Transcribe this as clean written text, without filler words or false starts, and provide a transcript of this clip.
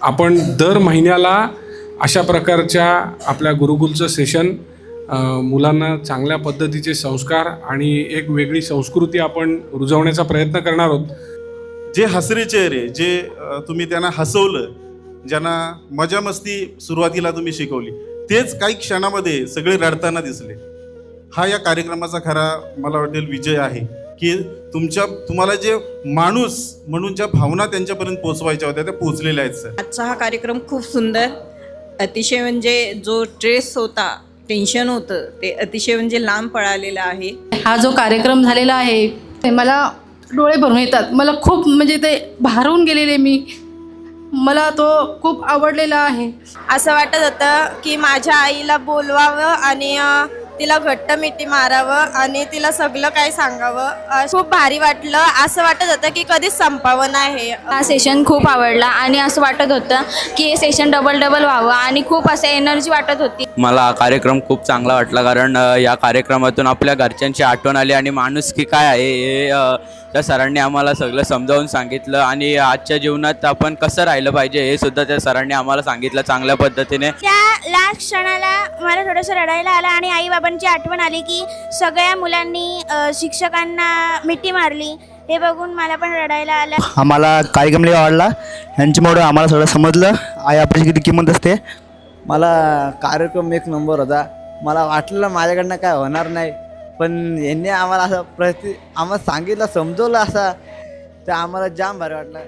आपण दर महिन्याला अशा प्रकारच्या आपल्या गुरुकुलचं सेशन, मुलांना चांगल्या पद्धतीचे संस्कार आणि एक वेगळी संस्कृती आपण रुजवण्याचा प्रयत्न करणार आहोत. जे हसरे चेहरे, जे तुम्ही त्यांना हसवलं, ज्यांना मजा मस्ती सुरुवातीला तुम्ही शिकवली, तेच काही क्षणामध्ये सगळे रडताना दिसले. हा या कार्यक्रमाचा खरा मला वाटेल विजय आहे की तुम्हाला जे माणूस म्हणून ज्या भावना त्यांच्यापर्यंत पोहोचवायच्या होत्या त्या पोहोचलेल्या आहेत. सर, आजचा हा कार्यक्रम खूप सुंदर, अतिशय म्हणजे जो स्ट्रेस होता, टेन्शन होतं, ते अतिशय म्हणजे लांब पळालेला आहे. हा जो कार्यक्रम झालेला आहे मला डोळे भरून येतात. मला खूप म्हणजे ते भारून गेलेले मला तो खूप आवडलेला आहे. असं वाटत होतं की माझ्या आईला बोलवावं आणि तिला घट्ट मिठी मारावं आणि तिला सगळं काही सांगावं. खूप भारी वाटलं. असं वाटत होतं की कधीच संपावं नाही. हा सेशन खूप आवडला आणि असं वाटत होतं की हे सेशन डबल व्हावं आणि खूप असं एनर्जी वाटत होती. मला हा कार्यक्रम खूप चांगला वाटला, कारण या कार्यक्रमातून आपल्या घरच्यांची आठवण आली आणि माणुसकी काय आहे हे त्या सरांनी आम्हाला सगळं समजावून सांगितलं आणि आजच्या जीवनात आपण कसं राहिलं पाहिजे हे सुद्धा त्या सरांनी आम्हाला सांगितलं चांगल्या पद्धतीने. त्या लास्ट क्षणाला मला थोडंसं रडायला आलं आणि आईबाबांची आठवण आली की सगळ्या मुलांनी शिक्षकांना मिठी मारली. हे बघून मला पण रडायला आलं. आम्हाला कार्यक्रम लय आवडला. यांच्यामुळे आम्हाला सगळं समजलं आई आपली किती किंमत असते. मला कार्यक्रम एक नंबर होता. मला वाटलं माझ्याकडनं काय होणार नाही, पण यांनी आम्हाला असं आम्हाला सांगितलं, समजवलं असं, तर आम्हाला जाम भारी वाटलं.